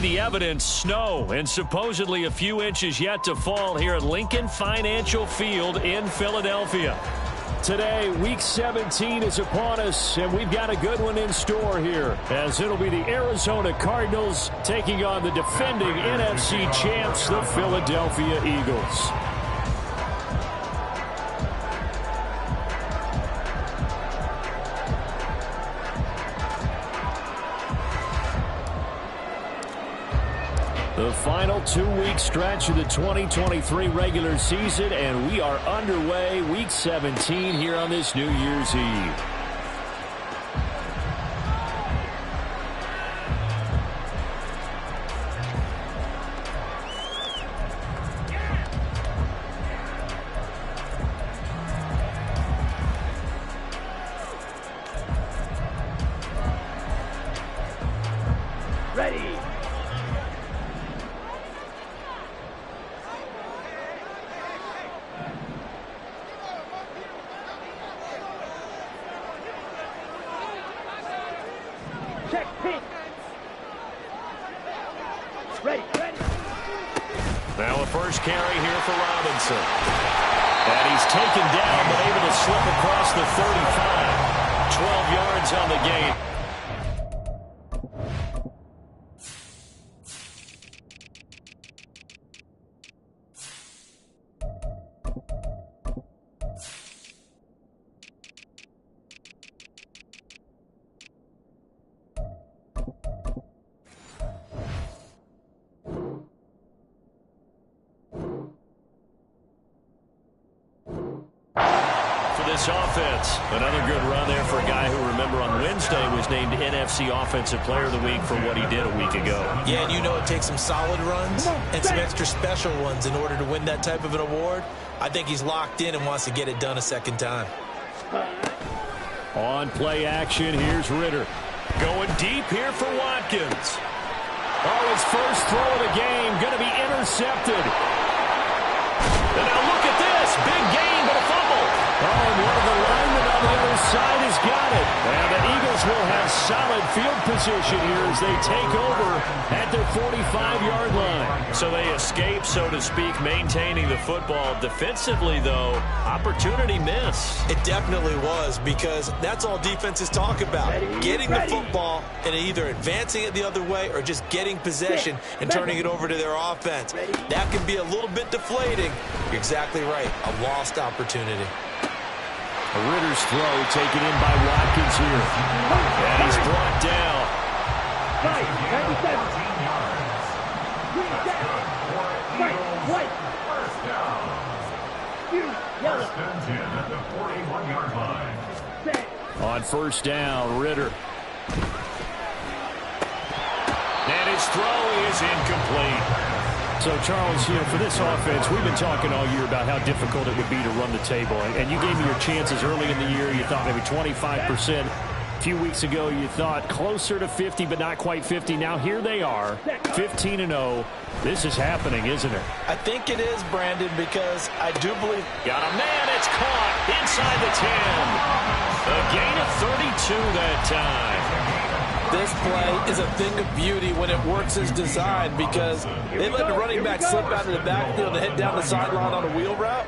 the evidence, snow, and supposedly a few inches yet to fall here at Lincoln Financial Field in Philadelphia. Today, Week 17 is upon us, and we've got a good one in store here, as it'll be the Arizona Cardinals taking on the defending NFC champs, the Philadelphia Eagles. The final 2-week stretch of the 2023 regular season, and we are underway, Week 17 here on this New Year's Eve. Ready. Check, pink. Ready. Now a first carry here for Robinson. And he's taken down, but able to slip across the 35. 12 yards on the gain. This offense, another good run there for a guy who, remember, on Wednesday was named NFC Offensive Player of the Week for what he did a week ago. Yeah, and you know it takes some solid runs and some extra special ones in order to win that type of an award. I think he's locked in and wants to get it done a second time. On play action, here's Ritter. Going deep here for Watkins. Oh, his first throw of the game, going to be intercepted. And now look at this, big gain, but a fumble. Oh, and one of the linemen on the other side has got it. And the Eagles will have solid field position here as they take over at their 45-yard line. So they escape, so to speak, maintaining the football. Defensively, though, opportunity miss. It definitely was, because that's all defenses talk about. Getting the football and either advancing it the other way or just getting possession and turning it over to their offense. That can be a little bit deflating. You're exactly right. A lost opportunity. Ritter's throw taken in by Watkins here. And he's brought down. 97. On first down, Ritter. And his throw is incomplete. So, Charles, for this offense, we've been talking all year about how difficult it would be to run the table. And you gave me your chances early in the year. You thought maybe 25%. A few weeks ago, you thought closer to 50, but not quite 50. Now, here they are, 15-0. This is happening, isn't it? I think it is, Brandon, because I do believe... Got a man. It's caught inside the 10. A gain of 32 that time. This play is a thing of beauty when it works as designed, because they let the running back slip out of the backfield and head down the sideline on a wheel route.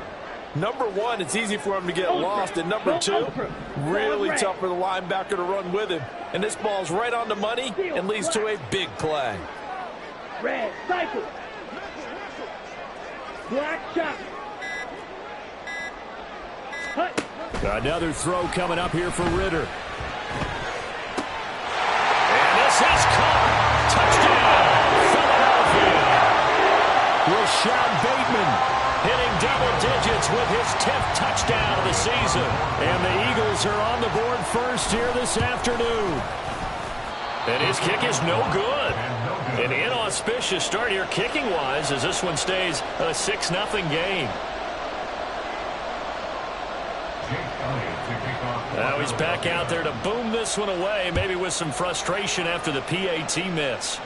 Number one, it's easy for him to get lost. And number two, really tough for the linebacker to run with him. And this ball's right on the money and leads to a big play. Red cycle. Black shot. Another throw coming up here for Ritter. This is caught. Touchdown, Philadelphia. Rashad Bateman hitting double digits with his 10th touchdown of the season. And the Eagles are on the board first here this afternoon. And his kick is no good. An inauspicious start here kicking-wise as this one stays a 6-0 game. Now he's back out there to boom this one away, maybe with some frustration after the PAT miss.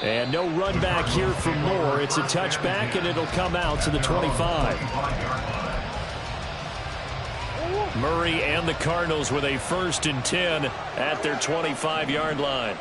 And no run back here for Moore. It's a touchback, and it'll come out to the 25. Murray and the Cardinals with a 1st and 10 at their 25-yard line.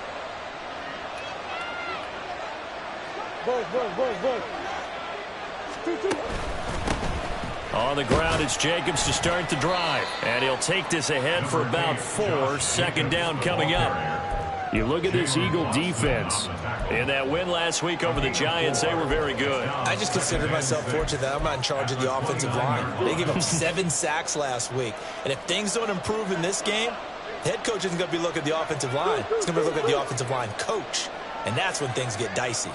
On the ground, it's Jacobs to start the drive. And he'll take this ahead for about 4. Second down coming up. You look at this Eagle defense. In that win last week over the Giants, they were very good. I just consider myself fortunate that I'm not in charge of the offensive line. They gave up 7 sacks last week. And if things don't improve in this game, the head coach isn't going to be looking at the offensive line. He's going to be looking at the offensive line coach. And that's when things get dicey.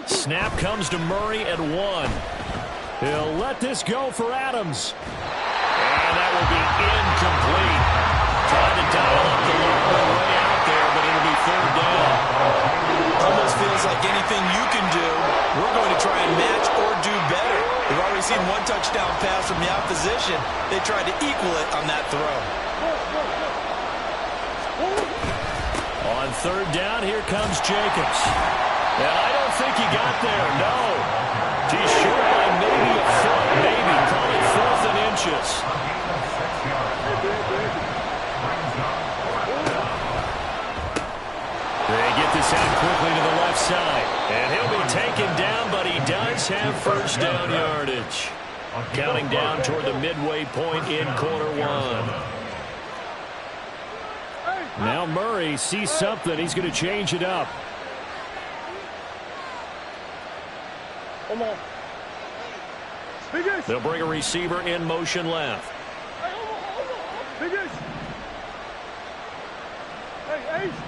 Snap comes to Murray at 1. He'll let this go for Adams. And that will be incomplete. Trying to dial up the long way out there, but it'll be 3rd down. Almost feels like anything you can do, we're going to try and match or do better. We've already seen 1 touchdown pass from the opposition. They tried to equal it on that throw. On 3rd down, here comes Jacobs. And I don't think he got there, no. He's short by maybe a foot, maybe. Call it 4th and inches. They get this out quickly to the left side. And he'll be taken down, but he does have 1st down yardage. Counting down toward the midway point in quarter 1. Now Murray sees something. He's going to change it up. Come on. They'll bring a receiver in motion left.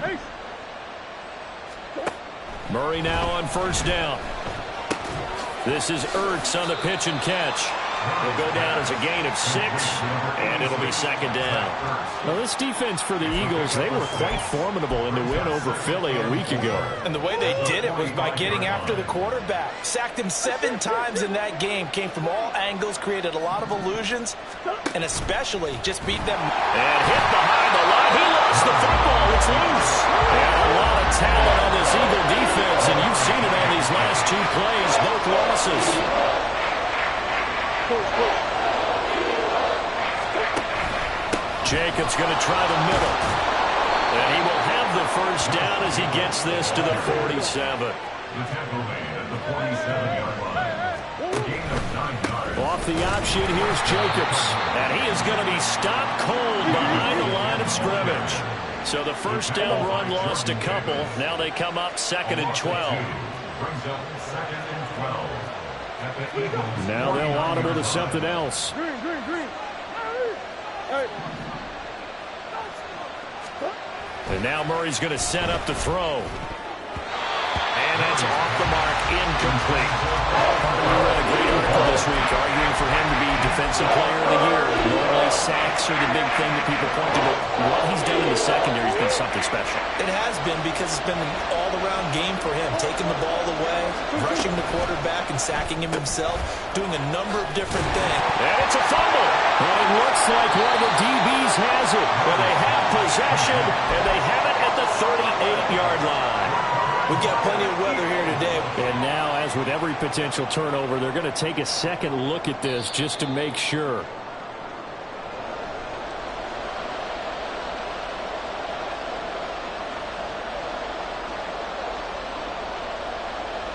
Hey. Murray now on 1st down. This is Ertz on the pitch and catch. He'll go down as a gain of 6, and it'll be 2nd down. Now, this defense for the Eagles, they were quite formidable in the win over Philly a week ago. And the way they did it was by getting after the quarterback. Sacked him 7 times in that game. Came from all angles, created a lot of illusions, and especially just beat them. And hit behind the line. He lost the football. It's loose. And a lot of talent on this Eagle defense, and you've seen it on these last 2 plays, both losses. Jacobs going to try the middle. And he will have the 1st down as he gets this to the 47. Off the option, here's Jacobs. And he is going to be stopped cold behind the line of scrimmage. So the 1st down run lost a couple. Now they come up 2nd and 12. Now they'll audible to something else. Green. And now Murray's going to set up to throw. And that's off the mark, incomplete. We read a great article this week arguing for him to be Defensive Player of the Year. Normally sacks are the big thing that people point to, but what he's done in the secondary has been something special. It has been, because it's been an all-around game for him. Taking the ball away, rushing the quarterback, and sacking him himself, doing a number of different things. And it's a fumble. And it looks like one of the DBs has it. But they have possession, and they have it at the 38-yard line. We've got plenty of weather here today. And now, as with every potential turnover, they're going to take a second look at this just to make sure.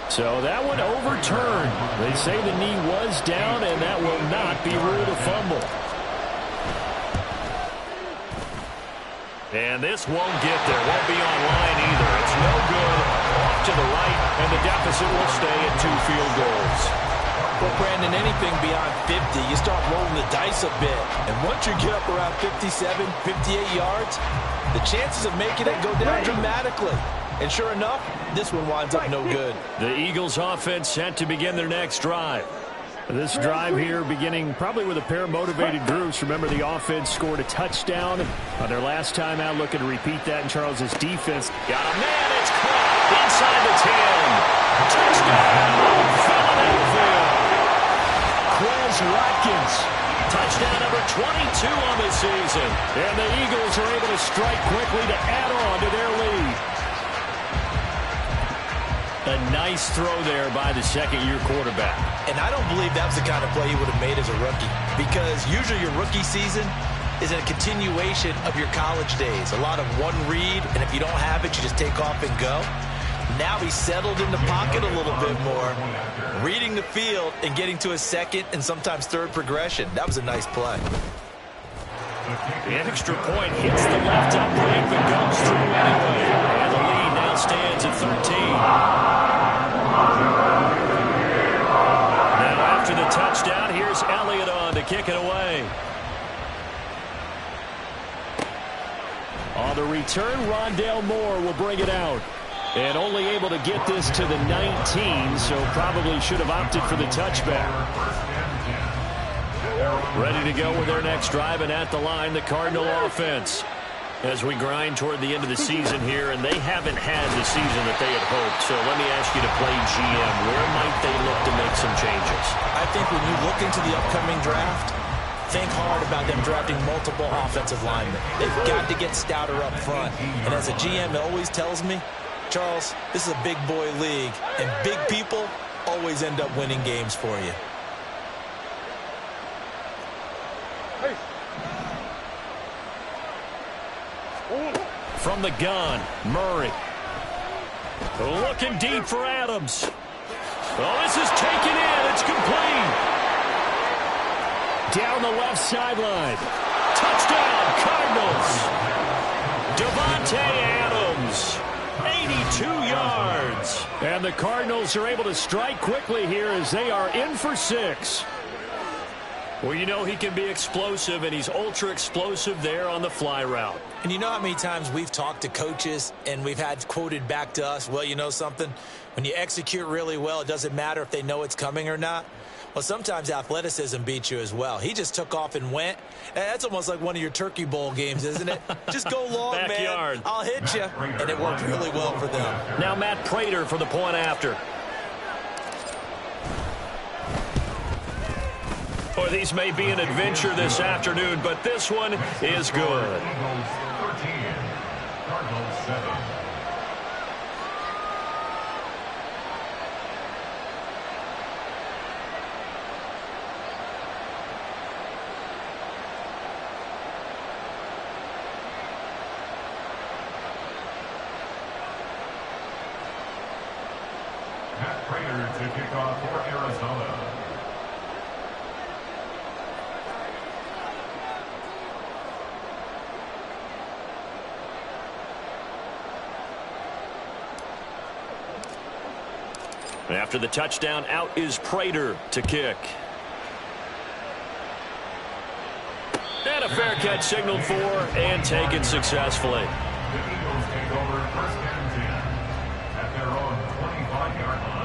So that one overturned. They say the knee was down, and that will not be ruled a fumble. And this won't get there. Won't be online either. It's no good. Off to the right, and the deficit will stay at 2 field goals. Well, Brandon, anything beyond 50, you start rolling the dice a bit. And once you get up around 57, 58 yards, the chances of making it go down dramatically. And sure enough, this one winds up no good. The Eagles offense set to begin their next drive. This drive here beginning probably with a pair of motivated Guruz. Remember, the offense scored a touchdown on their last time out, looking to repeat that in Charles's defense. Got a man, it's caught inside the 10. Touchdown, Philadelphia. Quez Watkins, touchdown number 22 on the season. And the Eagles are able to strike quickly to add on to their lead. A nice throw there by the second-year quarterback. And I don't believe that was the kind of play he would have made as a rookie, because usually your rookie season is a continuation of your college days. A lot of one read, and if you don't have it, you just take off and go. Now he's settled in the pocket a little bit more, reading the field and getting to a second and sometimes third progression. That was a nice play. The extra point hits the left upright, but goes through anyway. And the lead now stands at 13. Now after the touchdown, here's Elliott on to kick it away. On the return, Rondale Moore will bring it out. And only able to get this to the 19, so probably should have opted for the touchback. Ready to go with their next drive, and at the line, the Cardinal offense. As we grind toward the end of the season here, and they haven't had the season that they had hoped. So let me ask you to play GM. Where might they look to make some changes? I think when you look into the upcoming draft, think hard about them drafting multiple offensive linemen. They've got to get stouter up front. And as a GM always tells me, Charles, this is a big boy league, and big people always end up winning games for you. From the gun, Murray. Looking deep for Adams. Oh, this is taken in. It's complete. Down the left sideline. Touchdown, Cardinals. Devontae Adams. 82 yards. And the Cardinals are able to strike quickly here as they are in for 6. Well, you know he can be explosive, and he's ultra-explosive there on the fly route. And you know how many times we've talked to coaches and we've had quoted back to us, well, you know something? When you execute really well, it doesn't matter if they know it's coming or not. Well, sometimes athleticism beats you as well. He just took off and went. That's almost like one of your Turkey Bowl games, isn't it? Just go long, Backyard. man. I'll hit you. And it worked really well for them. Now Matt Prater for the point after. Boy, these may be an adventure this afternoon, but this one is good. Matt Prater to kick off for Arizona. After the touchdown, out is Prater to kick. And a fair catch signaled for and taken successfully. The Eagles take over first and 10 at their own 25-yard line.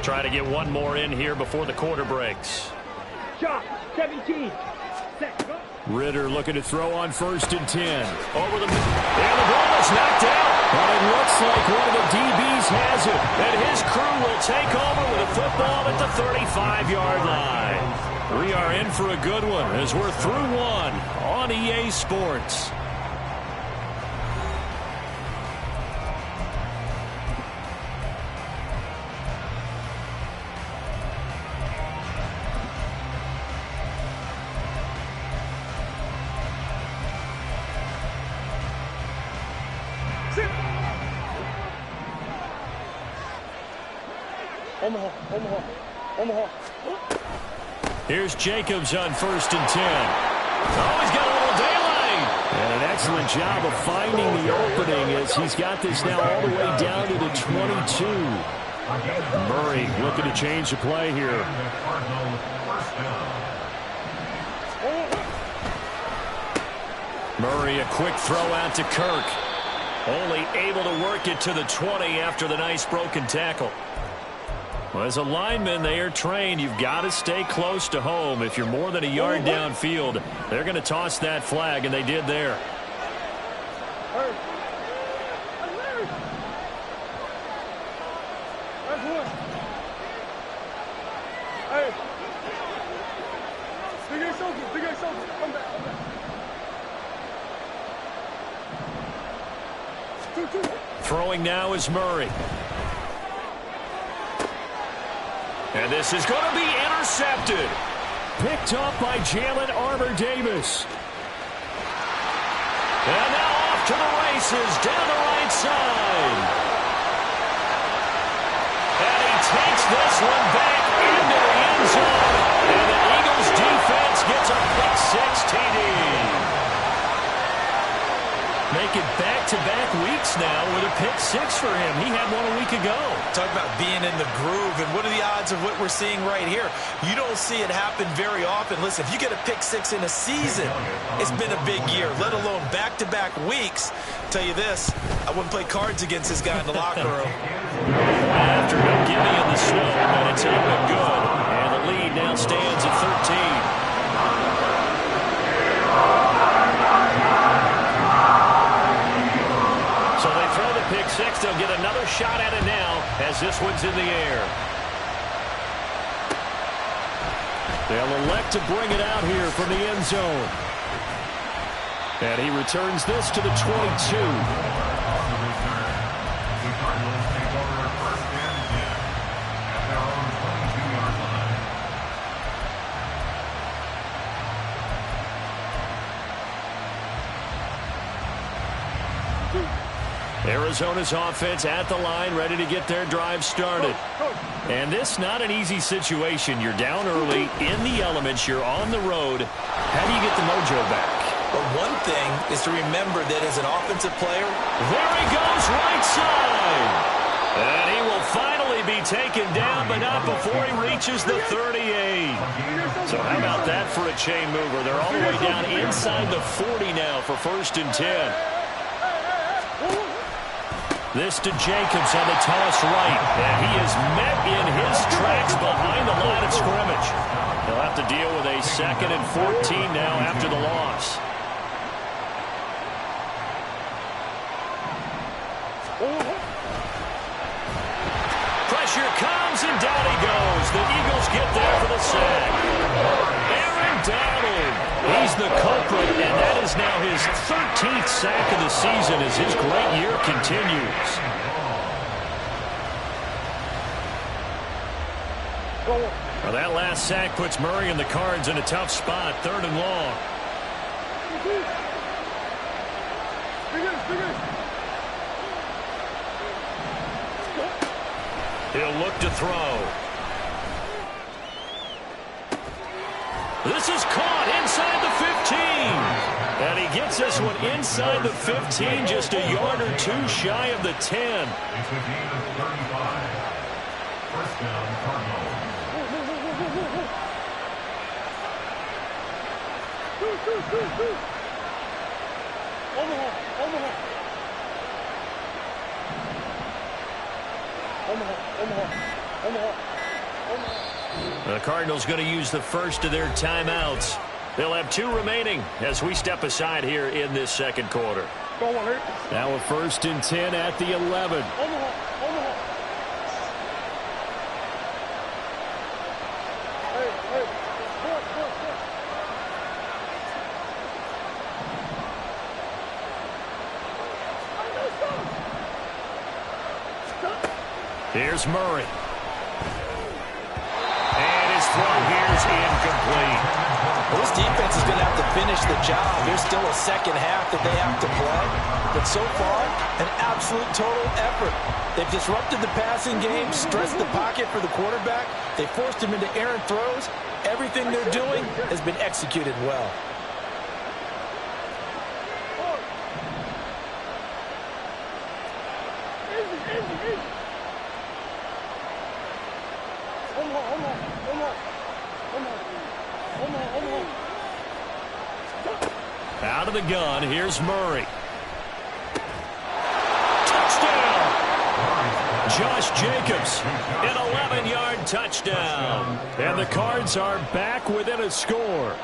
Try to get one more in here before the quarter breaks. Shot, 17. Set, go. Ritter looking to throw on 1st and 10. Over the middle. And the ball is knocked out. But it looks like one of the DBs has it. And his crew will take over with a football at the 35-yard line. We are in for a good one as we're through one on EA Sports. Omaha. Here's Jacobs on 1st and 10. Oh, he's got a little daylight. And an excellent job of finding the opening as he's got this now all the way down to the 22. Murray looking to change the play here. Murray, a quick throw out to Kirk. Only able to work it to the 20 after the nice broken tackle. Well, as a lineman, they are trained. You've got to stay close to home. If you're more than a yard downfield, they're going to toss that flag, and they did there. Throwing now is Murray. And this is going to be intercepted. Picked up by Jalen Armour-Davis. And now off to the races down the right side. And he takes this one back into the end zone. And the Eagles defense gets a pick-6 TD. Making back-to-back weeks now with a pick-6 for him. He had one a week ago. Talk about being in the groove, and what are the odds of what we're seeing right here? You don't see it happen very often. Listen, if you get a pick-6 in a season, it's been a big year, let alone back-to-back weeks. Tell you this, I wouldn't play cards against this guy in the locker room. After no giving in the snow, but it's up and good. And the lead now stands at 13. So they throw the pick-6. They'll get another shot at it now as this one's in the air. They'll elect to bring it out here from the end zone. And he returns this to the 22. Arizona's offense at the line, ready to get their drive started. And this not an easy situation. You're down early, in the elements, you're on the road. How do you get the mojo back? Well, one thing is to remember that as an offensive player, there he goes, right side. And he will finally be taken down, but not before he reaches the 38. So how about that for a chain mover? They're all the way down inside the 40 now for 1st and 10. This to Jacobs on the toss right. And he is met in his tracks behind the line of scrimmage. He'll have to deal with a 2nd and 14 now after the loss. Pressure comes, and down he goes. The Eagles get there for the sack. Aaron Donald. He's the culprit, and that is now his 13th sack of the season as his great year continues. Well, that last sack puts Murray and the Cards in a tough spot, 3rd and long. He'll look to throw. This is caught inside the 15. And he gets this one inside the 15, just a yard or two shy of the 10. It's a gain of 35. First down, Cardinals. The Cardinals going to use the first of their timeouts. They'll have 2 remaining as we step aside here in this 2nd quarter. Now a 1st and 10 at the 11. Here's Murray. And his throw here's incomplete. well, this defense is going to have to finish the job. There's still a 2nd half that they have to play. But so far, an absolute total effort. They've disrupted the passing game, stressed the pocket for the quarterback. They forced him into errant throws. Everything they're doing has been executed well. Out of the gun, here's Murray. Touchdown! Josh Jacobs, an 11-yard touchdown. And the Cards are back within a score.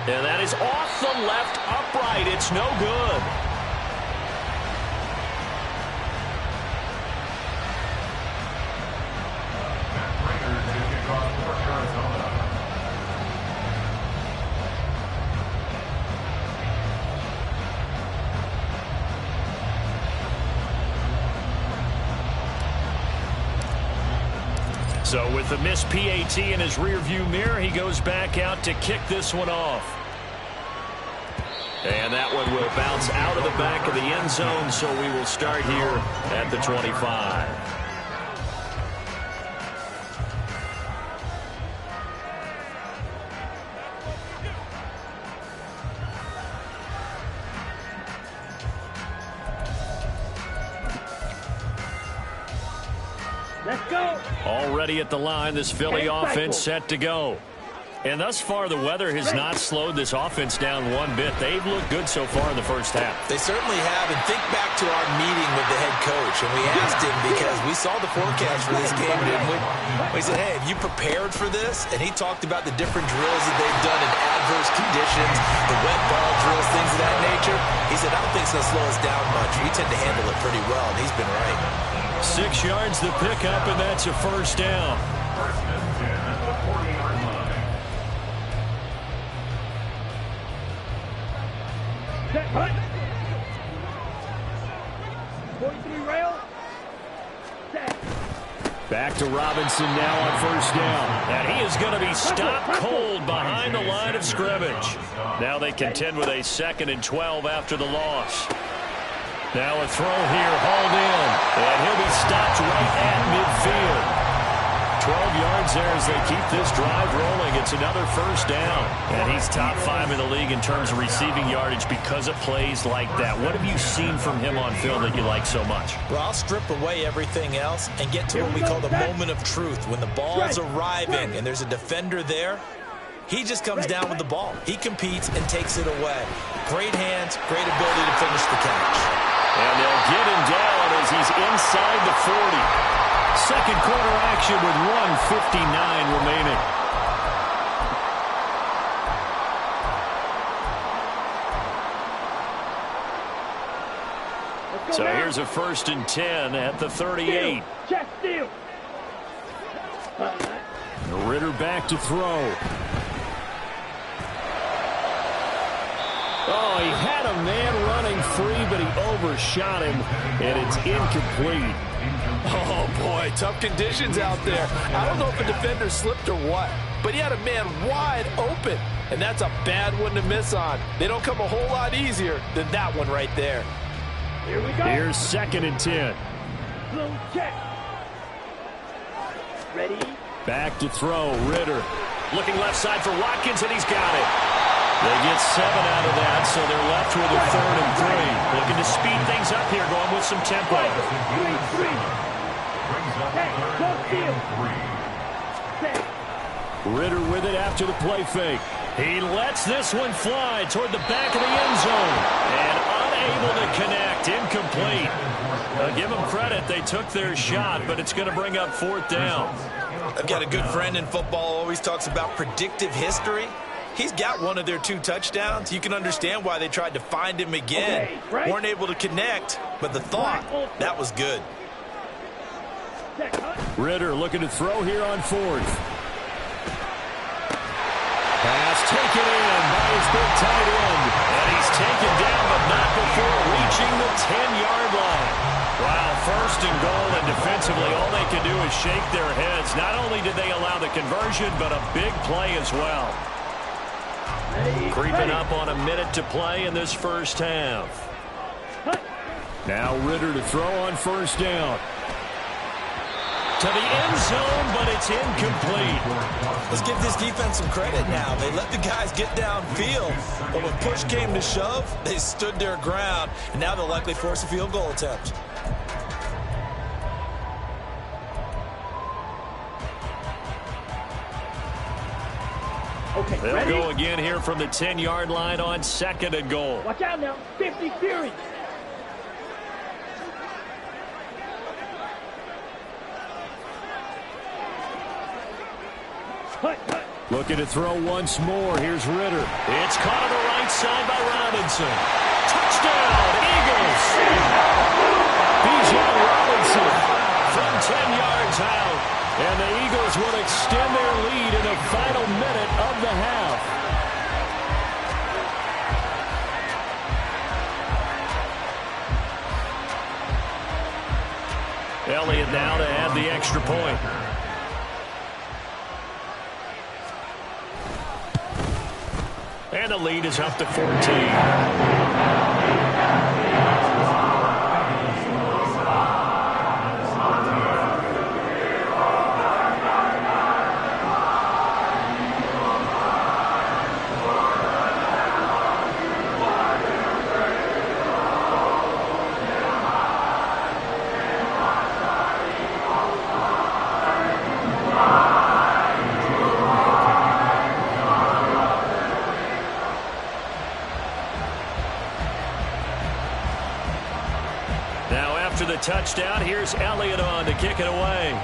And that is off the left upright. It's no good. So with the missed PAT in his rearview mirror, he goes back out to kick this one off. And that one will bounce out of the back of the end zone, so we will start here at the 25. Let's go. Already at the line, this Philly offense set to go. And thus far, the weather has not slowed this offense down one bit. They've looked good so far in the first half. They certainly have. And think back to our meeting with the head coach. And we asked him because we saw the forecast for this game, didn't we? We said, hey, have you prepared for this? And he talked about the different drills that they've done in adverse conditions, the wet ball drills, things of that nature. He said, I don't think it's going to slow us down much. We tend to handle it pretty well, and he's been right. 6 yards the pickup, and that's a first down. First and 10 at the 40-yard line. Set, hut. 43 rail. Set. Back to Robinson now on first down. And he is going to be stopped cold behind the line of scrimmage. Now they contend with a 2nd and 12 after the loss. Now a throw here, hauled in, and he'll be stopped right at midfield. 12 yards there as they keep this drive rolling. It's another first down. And he's top 5 in the league in terms of receiving yardage because of plays like that. What have you seen from him on film that you like so much? Well, I'll strip away everything else and get to what we call the moment of truth. When the ball is arriving and there's a defender there, he just comes down with the ball. He competes and takes it away. Great hands, great ability to finish the catch. And they'll get him down as he's inside the 40. Second quarter action with 1:59 remaining. So here's a 1st and 10 at the 38. Check steal. Ritter back to throw. Oh, he had a man running free, but he overshot him, and it's incomplete. Oh, boy, tough conditions out there. I don't know if the defender slipped or what, but he had a man wide open, and that's a bad one to miss on. They don't come a whole lot easier than that one right there. Here we go. Here's 2nd and 10. Little check. Ready? Back to throw, Ritter. Looking left side for Watkins, and he's got it. They get 7 out of that, so they're left with a 3rd and 3. Looking to speed things up here, going with some tempo. 3-3. Ritter with it after the play fake. He lets this one fly toward the back of the end zone. And unable to connect, incomplete. Give them credit, they took their shot, but it's going to bring up 4th down. I've got a good friend in football, always talks about predictive history. He's got one of their 2 touchdowns. You can understand why they tried to find him again. Weren't able to connect, but the thought, that was good. Ritter looking to throw here on 4th. Pass taken in by his big tight end. And he's taken down, but not before reaching the 10-yard line. Wow, 1st and goal, and defensively, all they can do is shake their heads. Not only did they allow the conversion, but a big play as well. Creeping up on a minute to play in this first half. Now Ritter to throw on 1st down. To the end zone, but it's incomplete. Let's give this defense some credit now. They let the guys get downfield, but when push came to shove, they stood their ground, and now they'll likely force a field goal attempt. Okay, They'll ready? go again here from the 10-yard line on 2nd and goal. Watch out now. 50 Fury. Hut, hut. Looking to throw once more. Here's Ritter. It's caught on the right side by Robinson. Touchdown, Eagles! Bijan Robinson from 10 yards out. And the Eagles will extend their lead in the final minute of the half. Elliott now to add the extra point. And the lead is up to 14. After the touchdown, here's Elliott on to kick it away.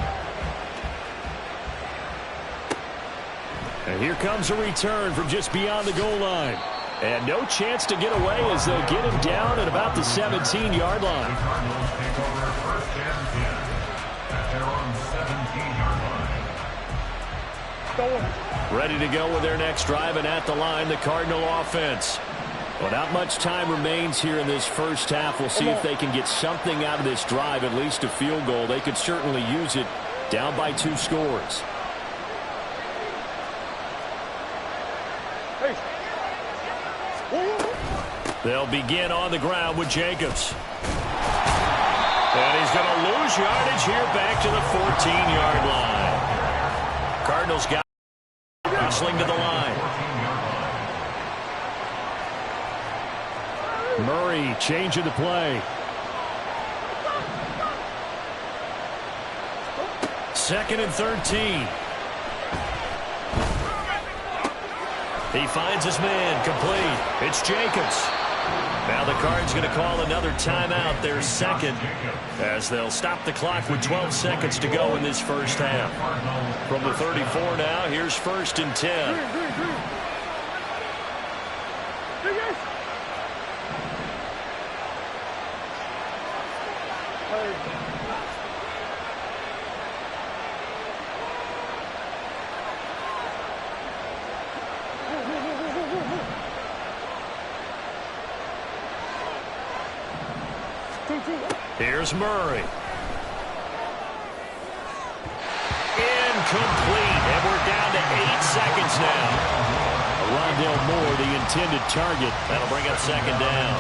And here comes a return from just beyond the goal line. And no chance to get away as they'll get him down at about the 17-yard line. Ready to go with their next drive, and at the line, the Cardinal offense. Well, not much time remains here in this first half. We'll see if they can get something out of this drive, at least a field goal. They could certainly use it down by 2 scores. They'll begin on the ground with Jacobs. And he's going to lose yardage here back to the 14-yard line. Cardinals got wrestling to the line. Murray changing the play. Second and 13. He finds his man complete. It's Jacobs. Now the Cards going to call another timeout, their second, as they'll stop the clock with 12 seconds to go in this first half. From the 34 now, here's 1st and 10. Here's Murray. Incomplete. And we're down to 8 seconds now. Rondale Moore, the intended target. That'll bring up 2nd down.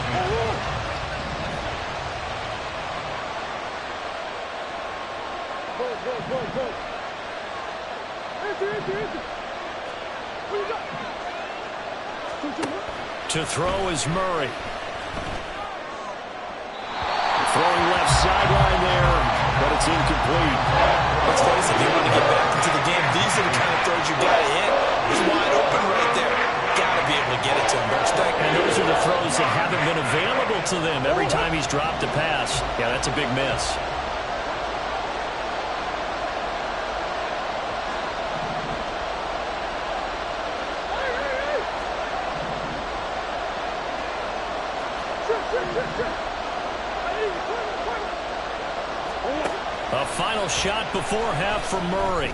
To throw is Murray. Throwing left sideline there, but it's incomplete. Let's face it, if you want to get back into the game, these are the kind of throws you got to hit. He's wide open right there. Got to be able to get it to him. And those are the throws that haven't been available to them every time he's dropped a pass. Yeah, that's a big miss. A final shot before half for Murray.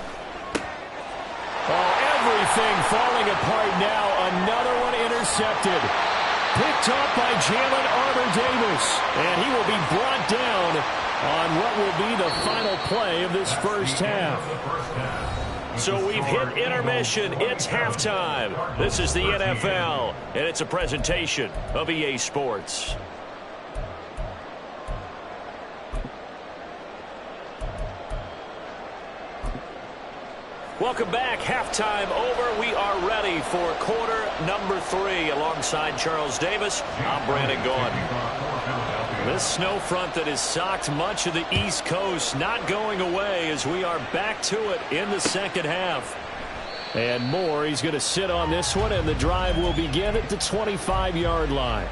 Oh, everything falling apart now. Another one intercepted. Picked up by Jalen Armour-Davis. And he will be brought down on what will be the final play of this first half. So we've hit intermission. It's halftime. This is the NFL, and it's a presentation of EA Sports. Welcome back. Halftime over. We are ready for quarter number 3. Alongside Charles Davis, I'm Brandon Gaughan. This snow front that has socked much of the East Coast not going away as we are back to it in the second half. And Moore, he's going to sit on this one, and the drive will begin at the 25-yard line.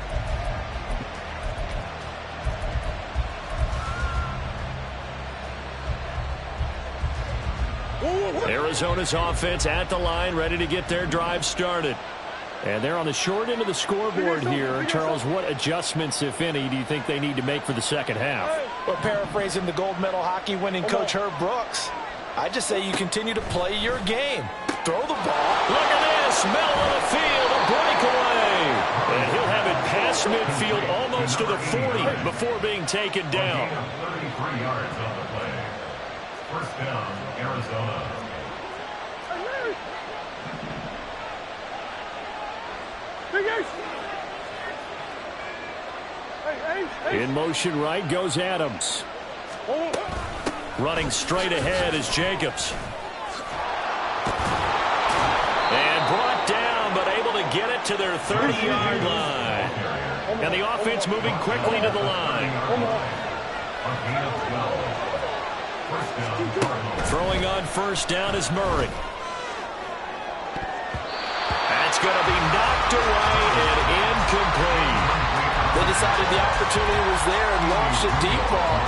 Arizona's offense at the line, ready to get their drive started. And they're on the short end of the scoreboard here. Charles, what adjustments, if any, do you think they need to make for the second half? Well, paraphrasing the gold medal hockey winning coach Herb Brooks, I just say you continue to play your game. Throw the ball. Look at this. Middle of the field, a breakaway. And he'll have it past midfield almost to the 40 before being taken down. 33 yards on the play. First down, Arizona. In motion right goes Adams. Running straight ahead is Jacobs. And brought down, but able to get it to their 30-yard line. And the offense moving quickly to the line. Throwing on first down is Murray. That's going to be knocked away and incomplete. They decided the opportunity was there and launched a deep ball,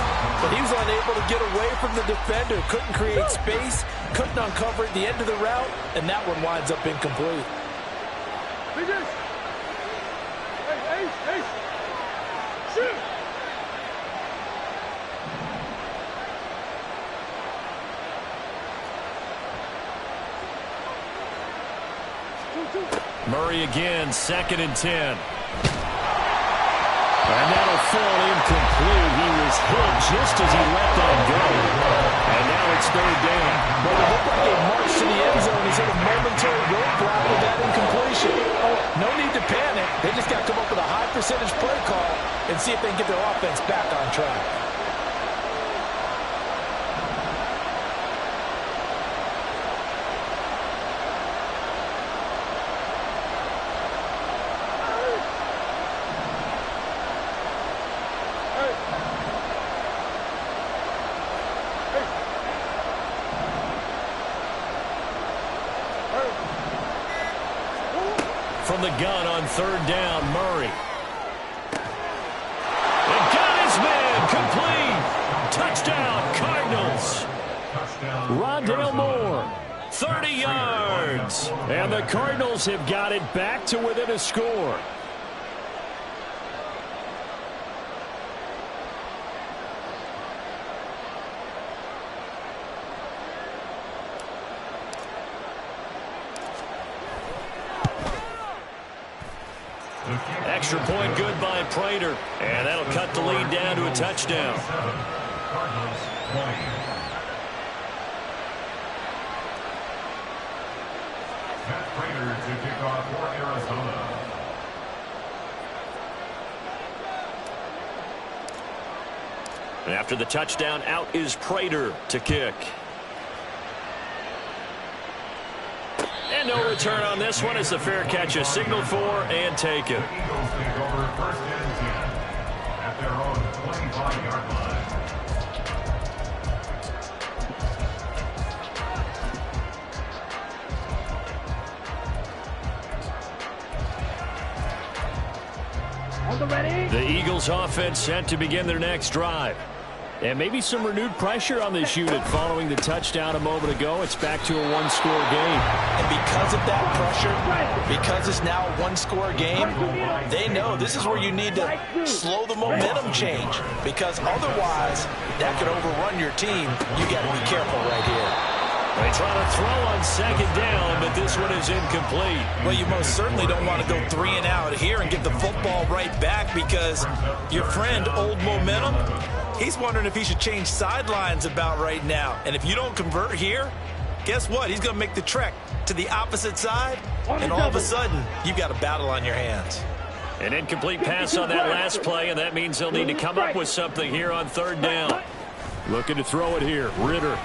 but he was unable to get away from the defender. Couldn't create space, couldn't uncover at the end of the route, and that one winds up incomplete. Murray again, 2nd and 10. And that'll fall incomplete. He was hit just as he let that go. And now it's 3rd down. Well, it looked like a march to the end zone. He's hit a momentary roadblock with that incompletion. No need to panic. They just got to come up with a high percentage play call and see if they can get their offense back on track. From the gun on 3rd down, Murray. And got his man complete. Touchdown, Cardinals. Rondale Moore, 30 yards. And the Cardinals have got it back to within a score. Extra point good by Prater. And that'll cut the lead down to a touchdown. Cardinals 20. Matt Prater to kick off for Arizona. And after the touchdown, out is Prater to kick. And no return on this one as the fair catch is signaled for and taken. The Eagles take over 1st and 10 at their own 25-yard line. On the ready. The Eagles offense set to begin their next drive. And maybe some renewed pressure on this unit following the touchdown a moment ago. It's back to a one-score game. And because of that pressure, because it's now a one-score game, they know this is where you need to slow the momentum change. Because otherwise, that could overrun your team. You got to be careful right here. They try to throw on 2nd down, but this one is incomplete. Well, you most certainly don't want to go 3 and out here and get the football right back because your friend, Old Momentum, he's wondering if he should change sidelines about right now. And if you don't convert here, guess what? He's going to make the trek to the opposite side, and all of a sudden, you've got a battle on your hands. An incomplete pass on that last play, and that means they'll need to come up with something here on 3rd down. Looking to throw it here, Ritter.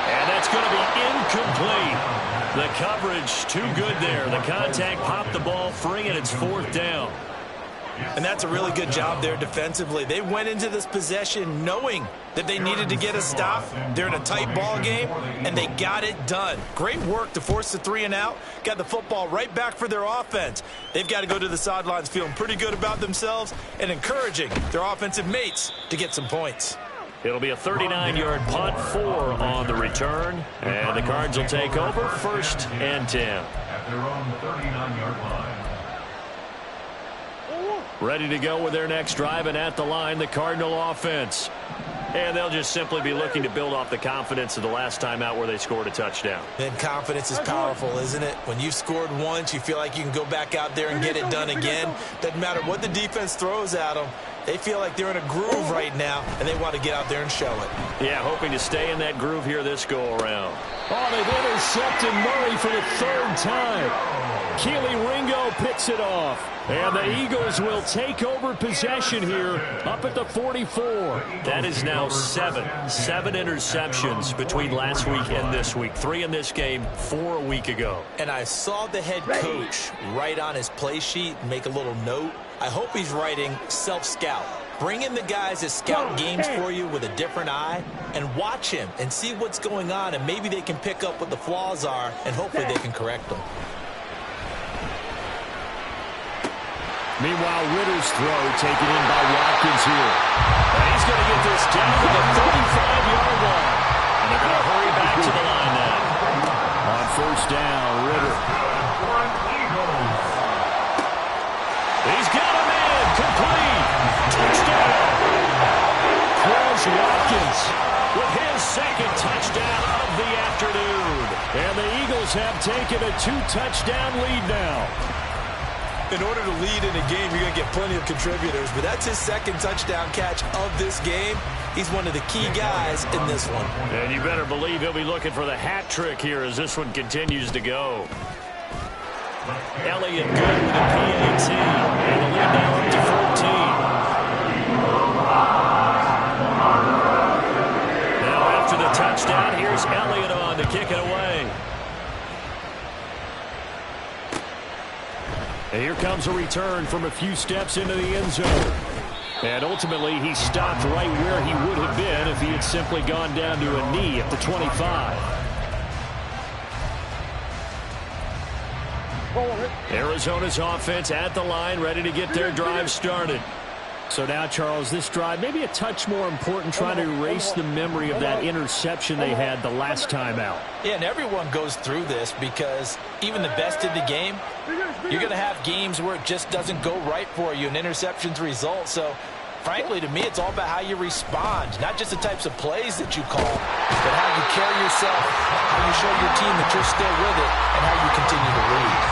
And that's going to be incomplete. The coverage too good there. The contact popped the ball free, and it's 4th down. And that's a really good job there defensively. They went into this possession knowing that they needed to get a stop. They're in a tight ball game, and they got it done. Great work to force the 3 and out. Got the football right back for their offense. They've got to go to the sidelines feeling pretty good about themselves and encouraging their offensive mates to get some points. It'll be a 39-yard punt, 4 on the return. And the Cards will take over 1st and 10. At their own 39-yard line. Ready to go with their next drive, and at the line, the Cardinal offense. And they'll just simply be looking to build off the confidence of the last time out where they scored a touchdown. And confidence is powerful, isn't it? When you've scored once, you feel like you can go back out there and get it done again. Doesn't matter what the defense throws at them. They feel like they're in a groove right now, and they want to get out there and show it. Yeah, hoping to stay in that groove here this go-around. Oh, they've intercepted Murray for the 3rd time. Keely Ringo picks it off. And the Eagles will take over possession here up at the 44. That is now 7 interceptions between last week and this week. 3 in this game, 4 a week ago. And I saw the head coach write on his play sheet and make a little note. I hope he's writing self-scout. Bring in the guys that scout games for you with a different eye and watch him and see what's going on, and maybe they can pick up what the flaws are, and hopefully they can correct them. Meanwhile, Ritter's throw taken in by Watkins here. And he's going to get this down to the 35-yard line. And they're going to hurry back to the line now. On 1st down, Ritter. He's got a man. Complete. Touchdown. Chris Watkins with his 2nd touchdown of the afternoon. And the Eagles have taken a 2-touchdown lead now. In order to lead in a game, you're going to get plenty of contributors, but that's his 2nd touchdown catch of this game. He's one of the key guys in this one. And you better believe he'll be looking for the hat trick here as this one continues to go. Elliott good with a PAT, and the lead now up to 14. Now after the touchdown, here's Elliott on to kick it away. And here comes a return from a few steps into the end zone. And ultimately, he stopped right where he would have been if he had simply gone down to a knee at the 25. Arizona's offense at the line, ready to get their drive started. So now, Charles, this drive maybe a touch more important, trying to erase the memory of that interception they had the last time out. Yeah, and everyone goes through this because even the best in the game, you're going to have games where it just doesn't go right for you and interceptions result. So, frankly, to me, it's all about how you respond, not just the types of plays that you call, but how you carry yourself, how you show your team that you're still with it, and how you continue to lead.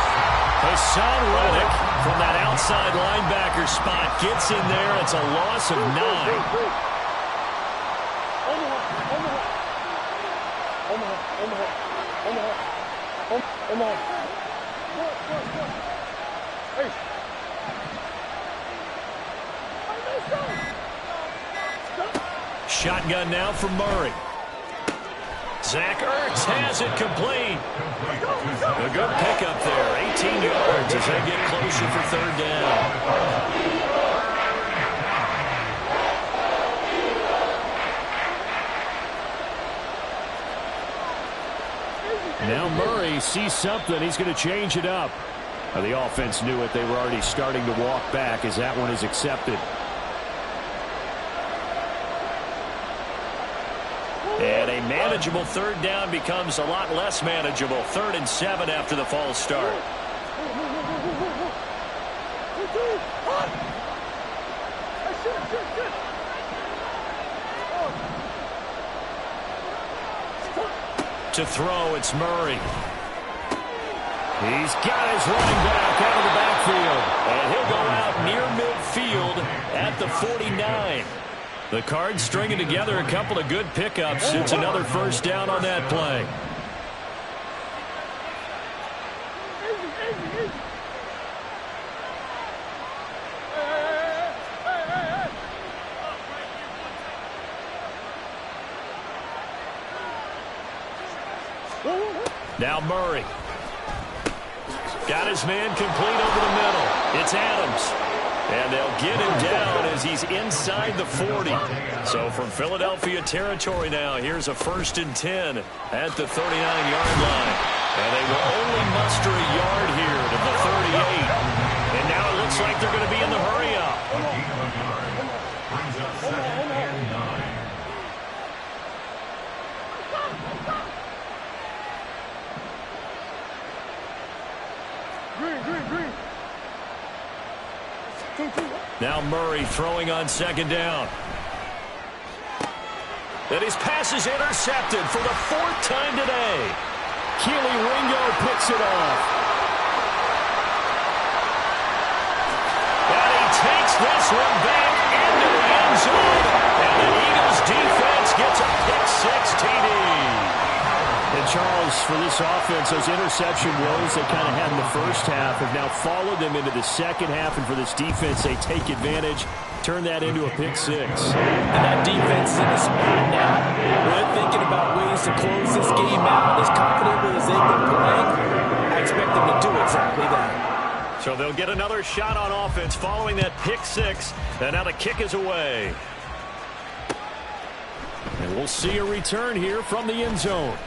Hassan Reddick from that outside linebacker spot gets in there. It's a loss of 9. Shotgun now for Murray. Zach Ertz has it complete. A good pickup there. 18 yards as they get closer for 3rd down. Now Murray sees something. He's going to change it up. The offense knew it. They were already starting to walk back as that one is accepted. And a manageable 3rd down becomes a lot less manageable. 3rd and 7 after the false start. To throw, it's Murray. He's got his running back out of the backfield. And he'll go out near midfield at the 49. The Cards stringing together a couple of good pickups. It's another 1st down on that play. Now Murray. Got his man complete over the middle. It's Adams. And they'll get him down as he's inside the 40. So from Philadelphia territory now, here's a 1st and 10 at the 39-yard line. And they will only muster a yard here to the 38. And now it looks like they're going to be in the hurry-up. Green. Now Murray throwing on second down. And his pass is intercepted for the 4th time today. Keely Ringo picks it off. And he takes this one back into the end zone. And the Eagles defense gets a pick-6 TD. And Charles, for this offense, those interception woes they kind of had in the first half have now followed them into the second half. And for this defense, they take advantage, turn that into a pick-6. And that defense is in a spot now. They're thinking about ways to close this game out. As confidently as they've been playing, I expect them to do exactly that. So they'll get another shot on offense following that pick-6. And now the kick is away. And we'll see a return here from the end zone.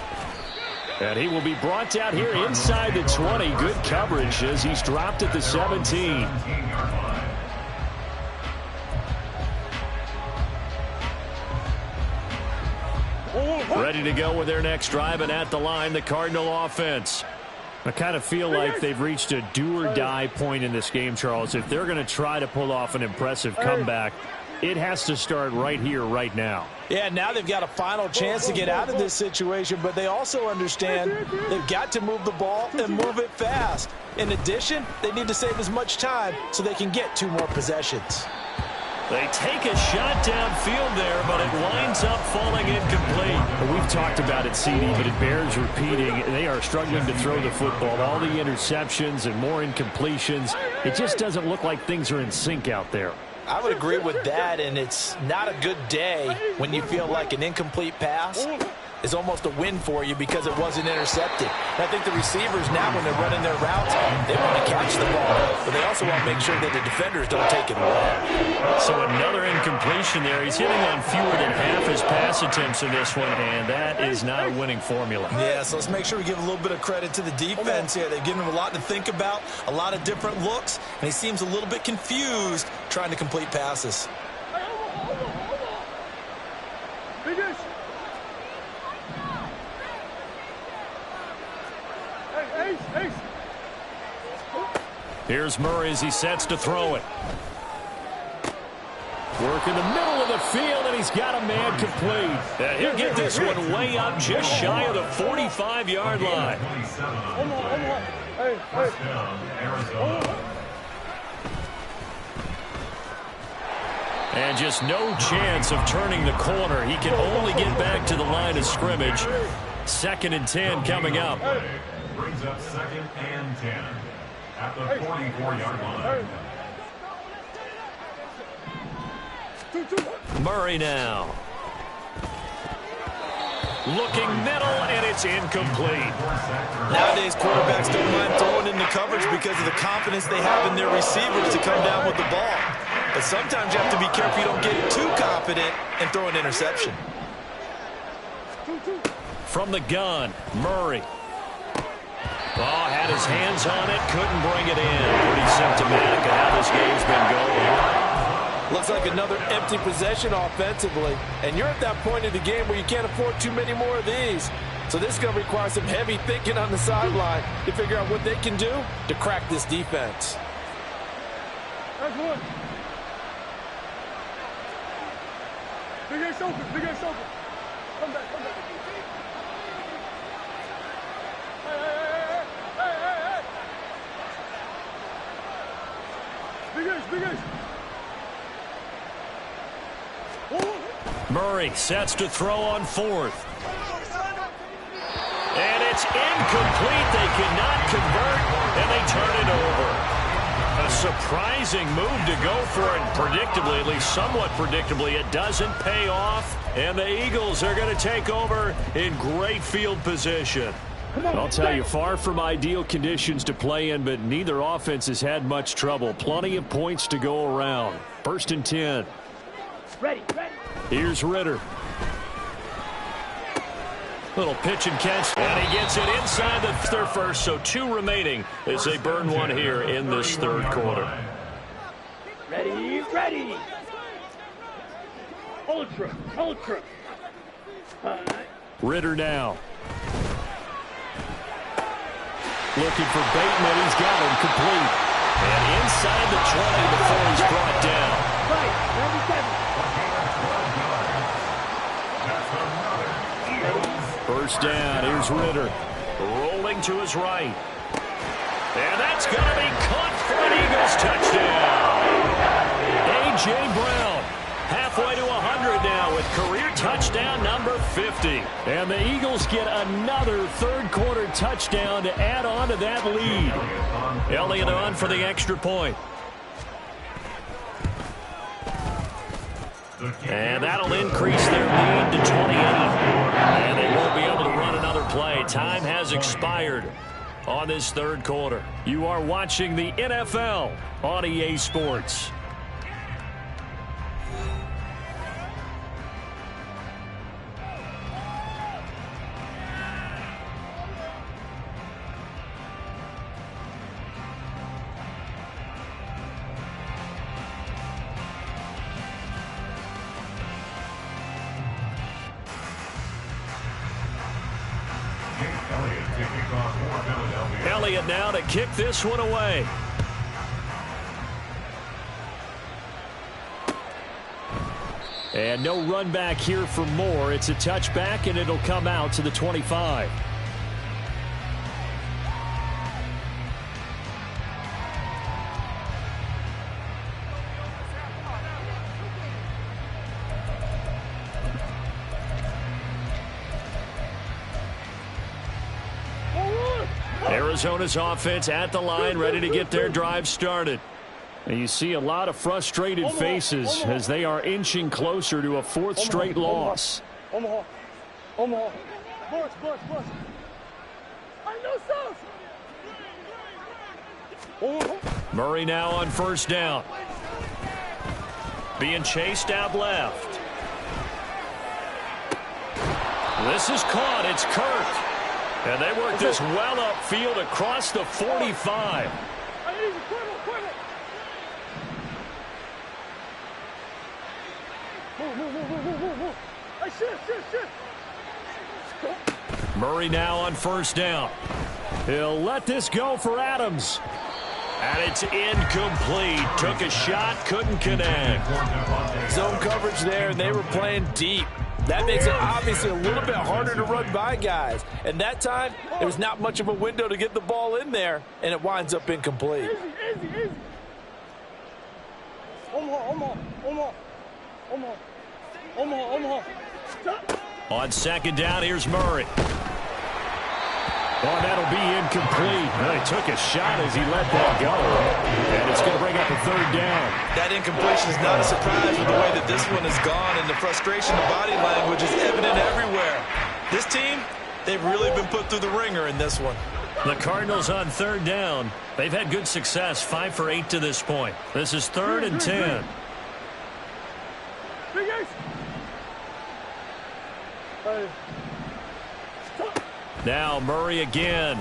And he will be brought down here inside the 20. Good coverage as he's dropped at the 17. Ready to go with their next drive, and at the line, the Cardinal offense. I kind of feel like they've reached a do-or-die point in this game, Charles. If they're going to try to pull off an impressive comeback, it has to start right here, right now. Yeah, now they've got a final chance to get out of this situation, but they also understand they've got to move the ball and move it fast. In addition, they need to save as much time so they can get 2 more possessions. They take a shot downfield there, but it winds up falling incomplete. We've talked about it, CD, but it bears repeating. They are struggling to throw the football. All the interceptions and more incompletions. It just doesn't look like things are in sync out there. I would agree with that, and it's not a good day when you feel like an incomplete pass is almost a win for you because it wasn't intercepted. And I think the receivers now, when they're running their routes, they want to catch the ball, but they also want to make sure that the defenders don't take it away. So another incompletion there. He's hitting on fewer than half his pass attempts in this one, and that is not a winning formula. Yeah, so let's make sure we give a little bit of credit to the defense here. They've given him a lot to think about, a lot of different looks, and he seems a little bit confused trying to complete passes. Here's Murray as he sets to throw it. Work in the middle of the field, and he's got a man complete. And he'll get this one way up just shy of the 45-yard line. And just no chance of turning the corner. He can only get back to the line of scrimmage. 2nd and 10 coming up. Brings up 2nd and 10 at the 44-yard line. Murray now. Looking middle, and it's incomplete. Nowadays, quarterbacks don't mind throwing in the coverage because of the confidence they have in their receivers to come down with the ball. But sometimes you have to be careful you don't get too confident and throw an interception. From the gun, Murray. Oh, had his hands on it, couldn't bring it in. Pretty symptomatic of how this game's been going. Looks like another empty possession offensively. And you're at that point in the game where you can't afford too many more of these. So this is going to require some heavy thinking on the sideline to figure out what they can do to crack this defense. That's one. Big ass open, big ass open. Come back, come back. Hey. Big ace. Murray sets to throw on 4th. And it's incomplete. They cannot convert, and they turn it over. A surprising move to go for it. Predictably, at least somewhat predictably, it doesn't pay off. And the Eagles are going to take over in great field position. I'll tell you, far from ideal conditions to play in, but neither offense has had much trouble. Plenty of points to go around. 1st and 10. Ready. Here's Ritter. Little pitch and catch, and he gets it inside their first, so 2 remaining as they burn one here in this 3rd quarter. Ready. Ultra. Ritter now. Looking for Bateman. He's got him complete. And inside the 20 before he's brought down. First down. Here's Ritter. Rolling to his right. And that's going to be caught for an Eagles touchdown. A.J. Brown halfway to 100 now with career touchdown number 50. And the Eagles get another third-quarter touchdown to add on to that lead. Elliott on for the extra point. And that'll increase their lead to 28. And they won't be able to run another play. Time has expired on this third quarter. You are watching the NFL on EA Sports. Elliott now to kick this one away. And no run back here for Moore. It's a touchback, and it'll come out to the 25. Arizona's offense at the line, ready to get their drive started. And you see a lot of frustrated faces as they are inching closer to a fourth straight loss. Omaha. Bus. I know so. Murray now on first down. Being chased out left. This is caught. It's Kirk. And they work this well upfield across the 45. Murray now on first down. He'll let this go for Adams. And it's incomplete. Took a shot, couldn't connect. Zone coverage there, and they were playing deep. That makes it obviously a little bit harder to run by guys. And that time, there was not much of a window to get the ball in there, and it winds up incomplete. Easy. Omaha. Stop. On second down, here's Murray. Oh, that'll be incomplete. Well, he took a shot as he let that go. And it's going to bring up a third down. That incompletion is not a surprise with the way that this one has gone, and the frustration of body language is evident everywhere. This team, they've really been put through the ringer in this one. The Cardinals on third down. They've had good success, 5 for 8 to this point. This is 3rd and 10. Now Murray again.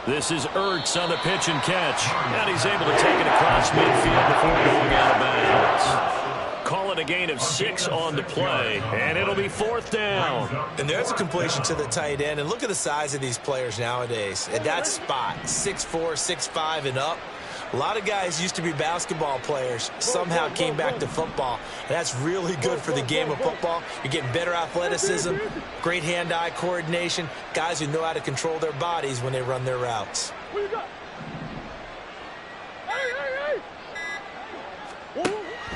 This is Ertz on the pitch and catch. And he's able to take it across midfield before going out of bounds. Call it a gain of 6 on the play. And it'll be 4th down. And there's a completion to the tight end. And look at the size of these players nowadays. At that spot, 6'4", 6'5", and up. A lot of guys used to be basketball players, somehow came back to football. And that's really good for the game of football. You're getting better athleticism, great hand-eye coordination, guys who know how to control their bodies when they run their routes.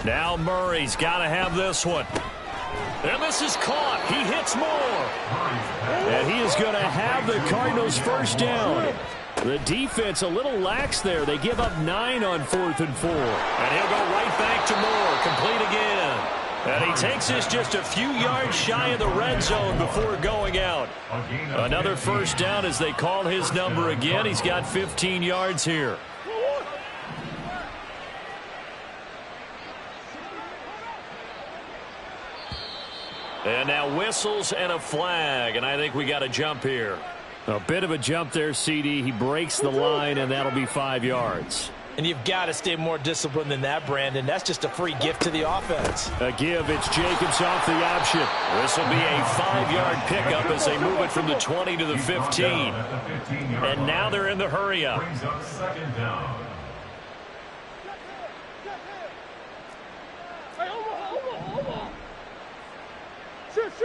Now Murray's got to have this one. And this is caught. He hits Moore. And he is going to have the Cardinals first down. The defense a little lax there. They give up 9 on 4th and 4. And he'll go right back to Moore. Complete again. And he takes this just a few yards shy of the red zone before going out. Another first down as they call his number again. He's got 15 yards here. And now whistles and a flag. And I think we got a jump here. A bit of a jump there, CD. He breaks the line, and that'll be 5 yards. And you've got to stay more disciplined than that, Brandon. That's just a free gift to the offense. A give. It's Jacobs off the option. This will be a 5-yard pickup as they move it from the 20 to the 15. And now they're in the hurry up. Brings up second down. Hey, Omar. Shift.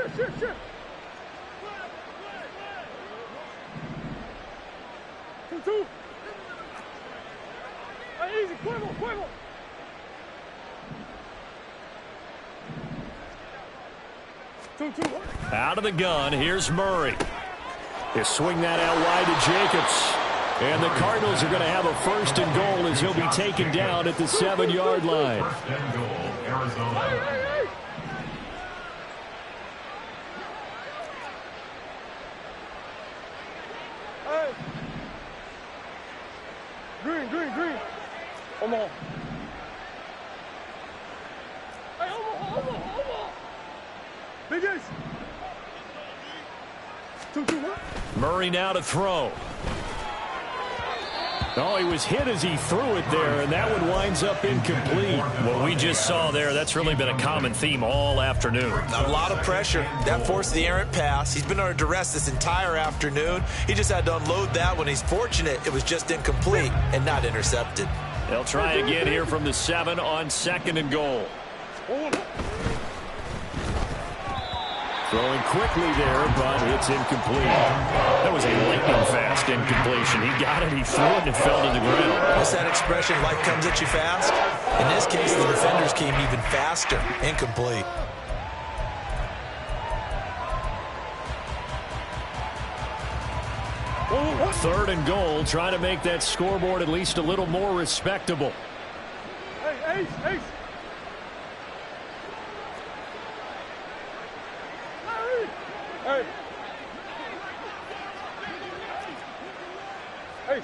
2-2. Hey, easy, fuego. Out of the gun, here's Murray. He'll swing that out wide to Jacobs. And the Cardinals are going to have a 1st and goal as he'll be taken down at the 7-yard line. 1st and goal, Arizona. Hey. Green. Omar. Hey, Omar. Big Ace. 2-2. Murray now to throw. Oh, he was hit as he threw it there, and that one winds up incomplete. What we just saw there, that's really been a common theme all afternoon. A lot of pressure. That forced the errant pass. He's been under duress this entire afternoon. He just had to unload that one. He's fortunate it was just incomplete and not intercepted. They'll try again here from the 7 on 2nd and goal. Throwing quickly there, but it's incomplete. That was a lightning-fast incompletion. He got it, he threw it, and it fell to the ground. What's that expression, life comes at you fast? In this case, the defenders came even faster. Incomplete. Third and goal, trying to make that scoreboard at least a little more respectable. Hey, Ace. Hey.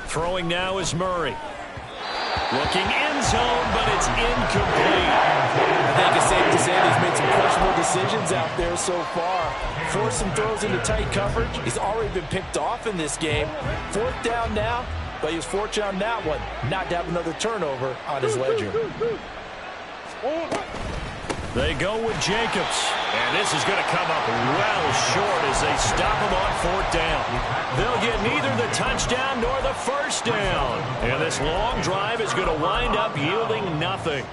Throwing now is Murray. Looking end zone, but it's incomplete. I think it's safe to say that he's made some questionable decisions out there so far. Forced some throws into tight coverage. He's already been picked off in this game. 4th down now, but he was fortunate on that one not to have another turnover on his ledger. They go with Jacobs, and this is going to come up well short as they stop him on 4th down. They'll get neither the touchdown nor the 1st down, and this long drive is going to wind up yielding nothing.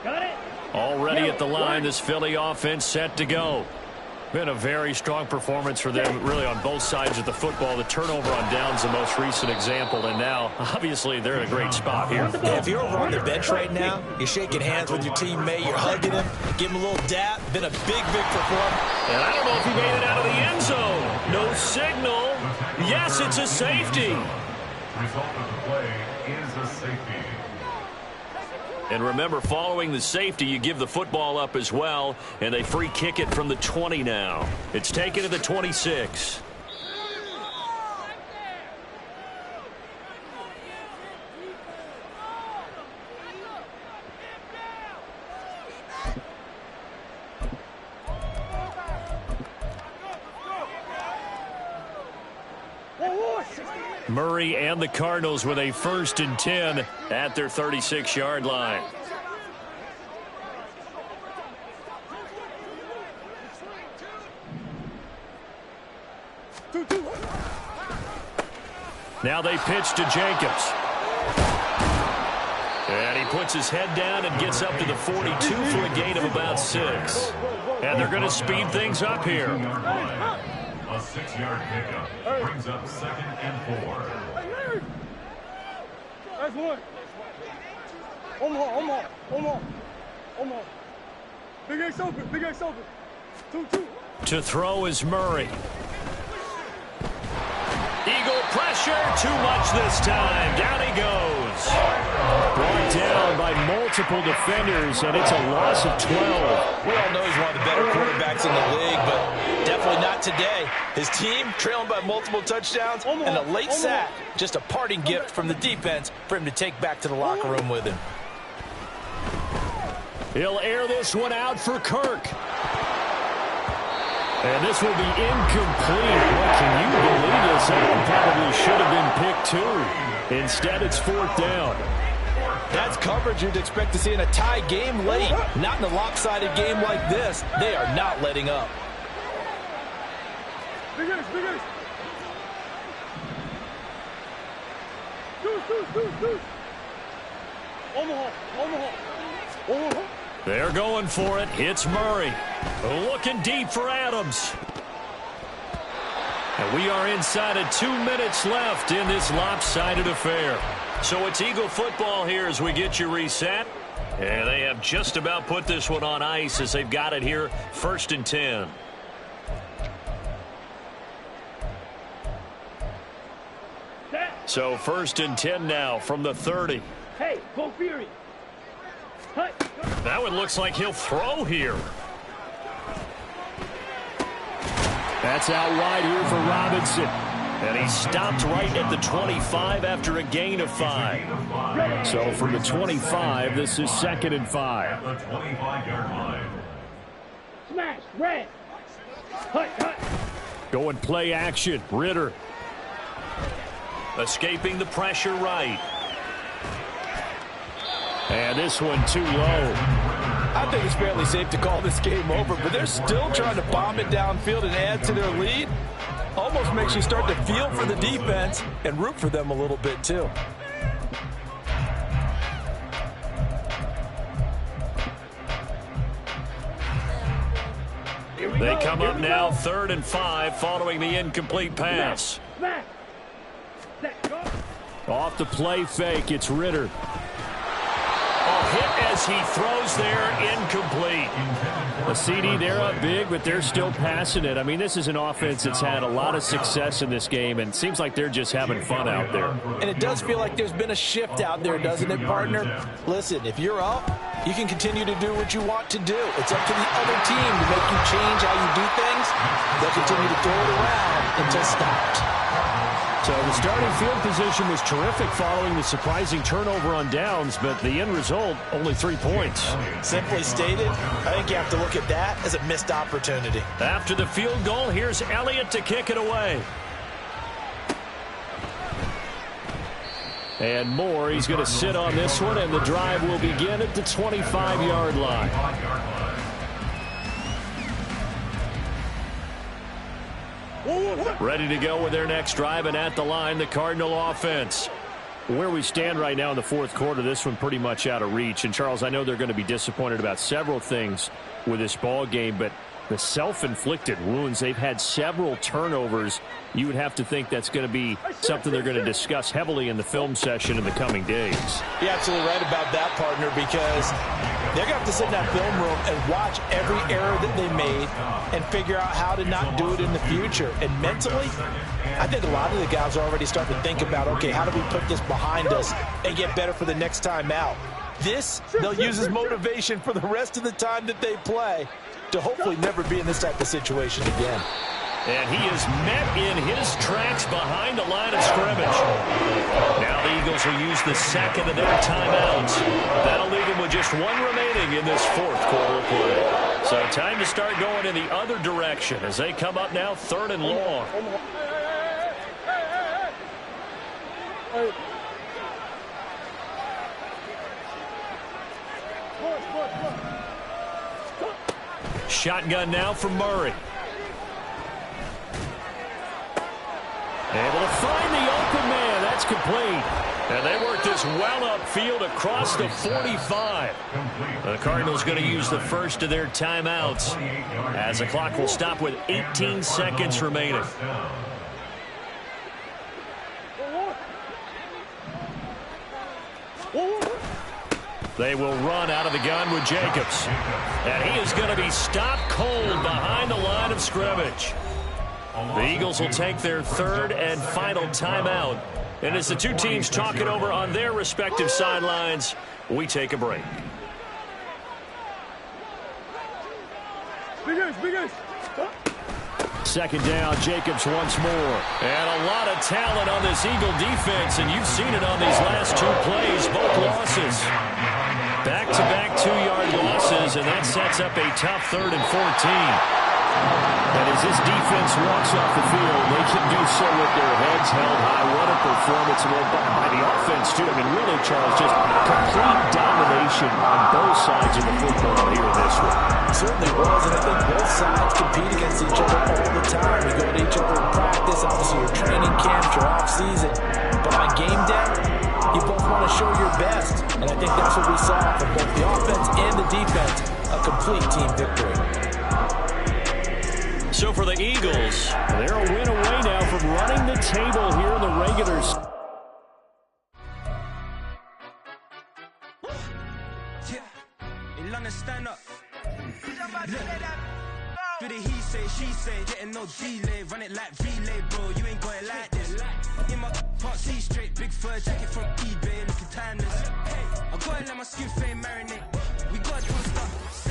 Got it. Already at the line, this Philly offense set to go. Been a very strong performance for them, really, on both sides of the football. The turnover on downs the most recent example, and now, obviously, they're in a great spot here. Yeah, if you're over on the bench right now, you're shaking hands with your teammate, you're hugging him, give him a little dap. Been a big performance. And I don't know if he made it out of the end zone. No signal. Yes, it's a safety. Result of the play is a safety. And remember, following the safety, you give the football up as well, and they free kick it from the 20 now. It's taken to the 26. Murray and the Cardinals with a 1st and 10 at their 36-yard line. Now they pitch to Jacobs. And he puts his head down and gets up to the 42 for a gain of about 6. And they're going to speed things up here. A 6-yard pickup brings up 2nd and 4. That's one. Omar. Big Ace open. 2-2. To throw is Murray. Eagle pressure, too much this time. Down he goes. Brought down by multiple defenders, and it's a loss of 12. We all know he's one of the better quarterbacks in the league, but definitely not today. His team trailing by multiple touchdowns and a late sack. Just a parting gift from the defense for him to take back to the locker room with him. He'll air this one out for Kirk. And this will be incomplete. What can you believe this? That probably should have been picked too. Instead, it's 4th down. That's coverage you'd expect to see in a tie game late. Not in a lopsided game like this. They are not letting up. Big ace, big ace. Deuce. Omaha. They're going for it. Hits Murray. Looking deep for Adams. And we are inside of 2 minutes left in this lopsided affair. So it's Eagle football here as we get you reset. And they have just about put this one on ice as they've got it here, 1st and 10. So 1st and 10 now from the 30. Hey, go Fury. Hey. That one looks like he'll throw here. That's out wide here for Robinson. And he stopped right at the 25 after a gain of 5. So from the 25, this is 2nd and 5. At the 25-yard line. Smash, red. Hut. Going play action. Ritter. Escaping the pressure right. And this one too low. I think it's fairly safe to call this game over, but they're still trying to bomb it downfield and add to their lead. Almost makes you start to feel for the defense and root for them a little bit too. They come up now 3rd and 5 following the incomplete pass. Off the play fake, it's Ritter. Hit as he throws there, incomplete. A CD, they're up big, but they're still passing it. I mean, this is an offense that's had a lot of success in this game, and it seems like they're just having fun out there. And it does feel like there's been a shift out there, doesn't it, partner? Listen, if you're up, you can continue to do what you want to do. It's up to the other team to make you change how you do things. They'll continue to throw it around until stopped. So the starting field position was terrific following the surprising turnover on downs, but the end result, only 3 points. Simply stated, I think you have to look at that as a missed opportunity. After the field goal, here's Elliott to kick it away. And Moore, he's going to sit on this one, and the drive will begin at the 25-yard line. Ready to go with their next drive, and at the line, the Cardinal offense. Where we stand right now in the 4th quarter, this one pretty much out of reach. And, Charles, I know they're going to be disappointed about several things with this ball game, but the self-inflicted wounds, they've had several turnovers. You would have to think that's going to be something they're going to discuss heavily in the film session in the coming days. You're absolutely right about that, partner, because they're going to have to sit in that film room and watch every error that they made and figure out how to not do it in the future. And mentally, I think a lot of the guys are already starting to think about, okay, how do we put this behind us and get better for the next time out? This, they'll use as motivation for the rest of the time that they play to hopefully never be in this type of situation again. And he is met in his tracks behind the line of scrimmage. Now the Eagles will use the second of their timeouts. That'll leave them with just one remaining in this 4th quarter play. So time to start going in the other direction as they come up now 3rd and long. Shotgun now from Murray. Able to find the open man. That's complete. And they work this well upfield across the 45. The Cardinals going to use the first of their timeouts as the clock will stop with 18 seconds remaining. They will run out of the gun with Jacobs. And he is going to be stopped cold behind the line of scrimmage. The Eagles will take their 3rd and final timeout. And as the two teams talk it over on their respective sidelines, we take a break. Big ace. 2nd down, Jacobs once more. And a lot of talent on this Eagle defense, and you've seen it on these last 2 plays, both losses. Back-to-back 2-yard losses. and that sets up a tough 3rd and 14. And as this defense walks off the field, they can do so with their heads held high. What a performance by the offense, too. I mean, really, Charles, just complete domination on both sides of the football here in this one. It certainly was, and I think both sides compete against each other all the time. You go to each other in practice, obviously your training camps, your off-season. But on game day, you both want to show your best. And I think that's what we saw from both the offense and the defense, a complete team victory. So for the Eagles, they're a win away now from running the table here in the regulars. Stand up. Do the he say, she say, getting no delay, run it like relay, bro. You ain't got it like this. In my can't see straight, big fur jacket from eBay, looking timeless. I gotta let my skin fade marinate. We gotta do stuff.